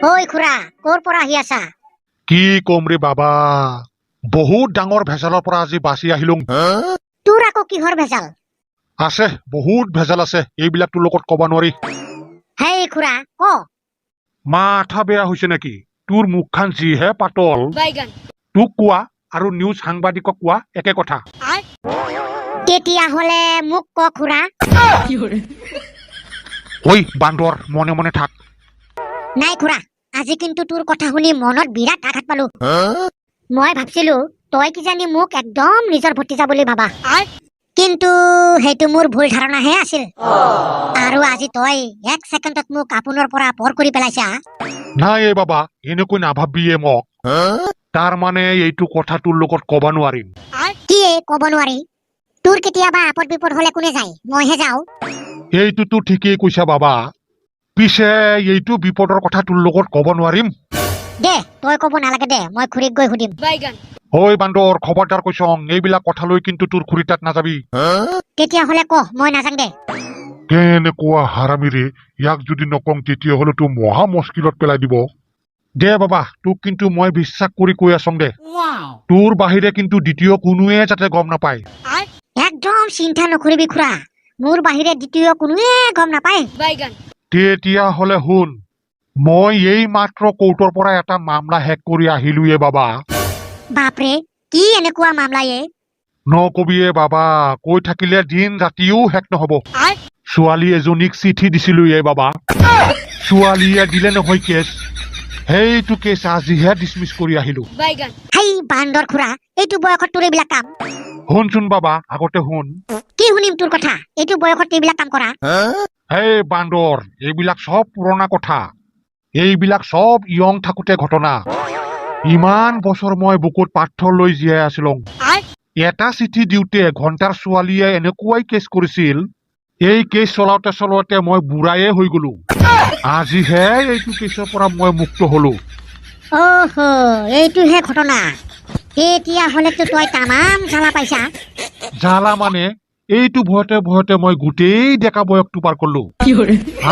ঐ খুৰা ক'ৰ পৰা আহি আছা? কি কম ৰে বাবা, বহুত ডাঙৰ ভেজালৰ পৰা আজি বাচি আহিলো। তোৰ আকৌ কিহৰ ভেজাল? আছে, বহুত ভেজাল আছে, এইবিলাক তোৰ লগত কব নোৱাৰি। হেই খুৰা ক। মাথা বেয়া হৈছে নেকি? তোৰ মুখখন যিহে পাতল। তোক কোৱা আৰু নিউজ সাংবাদিকক কোৱা একে কথা। তেতিয়াহলে মোক ক খুৰা। ঐ বান্দৰ, মনে মনে থাক। নাই খুৰা, আজি কিন্তু তোৰ কথা শুনি মনত বিৰাট আঘাত পালো। মই ভাবছিলো তই কিজানি মোক একদম নিজৰ ভতিজা বুলি ভাবা, কিন্তু সেইটো মোৰ ভুল ধাৰণাহে আছিল। আৰু আজি তই এক ছেকেণ্ডত মোক আপোনৰ পৰা পৰ কৰি পেলাইছা। নাই এই বাবা, এনেকৈ নাভাবিয়ে মোক। তাৰ মানে এইটো কথা তোৰ লগত কব নোৱাৰিম। কি কব নোৱাৰি? তোৰ কেতিয়াবা আপদ বিপদ হলে কোনে যায়? মইহে যাওঁ। এইটোতো ঠিকেই কৈছা বাবা, পিছে এইটো বিপদৰ কথা তোৰ লগত কব নোৱাৰিম। দে তই কব নালাগে দে, মই খুৰীক গৈ সুধিম। ঐ বান্দৰ, খবৰদাৰ কৈছং, এইবিলাক কথালৈ কিন্তু তোৰ খুৰী তাত নাযাবি। তেতিয়াহলে ক, মই নাযাং দে। কেনেকুৱা হাৰামিৰে, ইয়াক যদি নকং তেতিয়াহলে তো মহা মুস্কিলত পেলাই দিব। দে বাবা, তোক কিন্তু মই বিশ্বাস কৰি কৈ আছং দে, তোৰ বাহিৰে কিন্তু দ্বিতীয় কোনোৱে যাতে গম নাপায়। একদম চিন্তা নকৰিবি খুৰা, মোৰ বাহিৰে দ্বিতীয় কোনোৱে গম নাপায়। তেতিয়াহলে শুন, মই এই মাত্ৰ কোৰ্টৰ পৰা এটা মামলা শেষ কৰি আহিলোয়ে বাবা। বাপৰে, কি এনেকুৱা মামলা এ? নকবিয়ে বাবা, কৈ থাকিলে দিন ৰাতিও শেষ নহব। ছোৱালী এজনীক চিঠি দিছিলো এ বাবা, ছোৱালীয়ে দিলে নহয় কেছ। সেইটো কেছ আজিহে ডিছমিছ কৰি আহিলো। হেই বান্দৰ খুৰা, এইটো বয়সত তোৰ এইবিলাক কাম? শুনচোন বাবা, আগতে শুন। কি শুনিম তোৰ কথা, এইটো বয়সত এইবিলাক কাম কৰা? হে বান্দৰ, এইবিলাক সব পুৰণা কথা, এইবিলাক সব ইয়ং থাকোতে ঘটনা। ইমান বছৰ মই বুকুত পাথৰ লৈ জীয়াই আছিলো। এটা চিঠি দিওঁতে ঘণ্টাৰ ছোৱালীয়ে এনেকুৱাই কেছ কৰিছিল, এই কেছ চলাওঁতে চলাওঁতে মই বুঢ়ায়ে হৈ গলো। আজিহে এইটো কেছৰ পৰা মই মুক্ত হলো। অহ, এইটোহে ঘটনা। তেতিয়াহলেতো তই তামাম জ্বালা পাইছা। জ্বালা মানে এইটো ভয়তে ভয়তে মই গোটেই ডেকা বয়সটো পাৰ কৰিলো।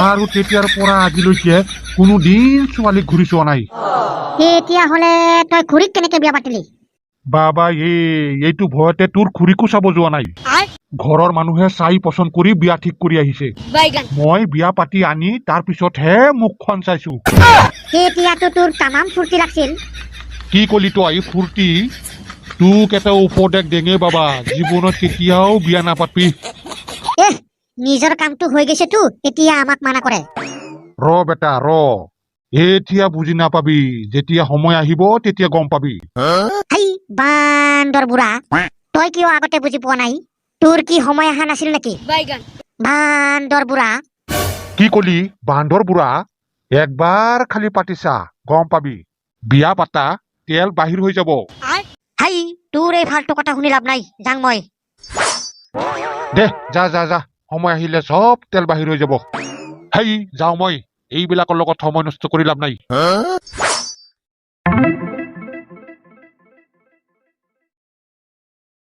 আৰু তেতিয়াৰ পৰা আজিলৈকে কোনো দিন ছোৱালীক ঘূৰি চোৱা নাই। তেতিয়াহলে তই খুৰীক কেনেকে বিয়া পাতিলি? বাবা এইটো ভয়তে তোৰ খুৰীকো চাব যোৱা নাই। ঘৰৰ মানুহে চাই পচন্দ কৰি বিয়া ঠিক কৰি আহিছে। মই বিয়া পাতি আনি তাৰ পিছতহে মুখখন চাইছো। তেতিয়াতো তোৰ তামাম ফূৰ্তি লাগছিল। কি কলি তই ফূৰ্তি? তোক এটা উপদেশ দেঙে বাবা, জীৱনত কেতিয়াও বিয়া নাপাতবি। নিজৰ কামটো হৈ গৈছেতো, এতিয়া আমাক মানা কৰে। ৰ বেটা ৰ, এতিয়া বুজি নাপাবি, যেতিয়া সময় আহিব তেতিয়া গম পাবি। হেই বান্দৰ বুঢ়া, তই কিয় আগতে বুজি পোৱা নাই? তোৰ কি সময় অহা নাছিল নেকি? বান্দৰ বুঢ়া। কি কলি বান্দৰ বুঢ়া? একবাৰ খালি পাতিছা গম পাবি, বিয়া পাতা তেল বাহিৰ হৈ যাব। হেই, তোৰ এই ফাল্টু কথা শুনি লাভ নাই, যাং মই। দে যা যা যা, সময় আহিলে চব তেল বাহিৰ হৈ যাব। হেই যাওঁ মই, এইবিলাকৰ লগত সময় নষ্ট কৰি লাভ নাই।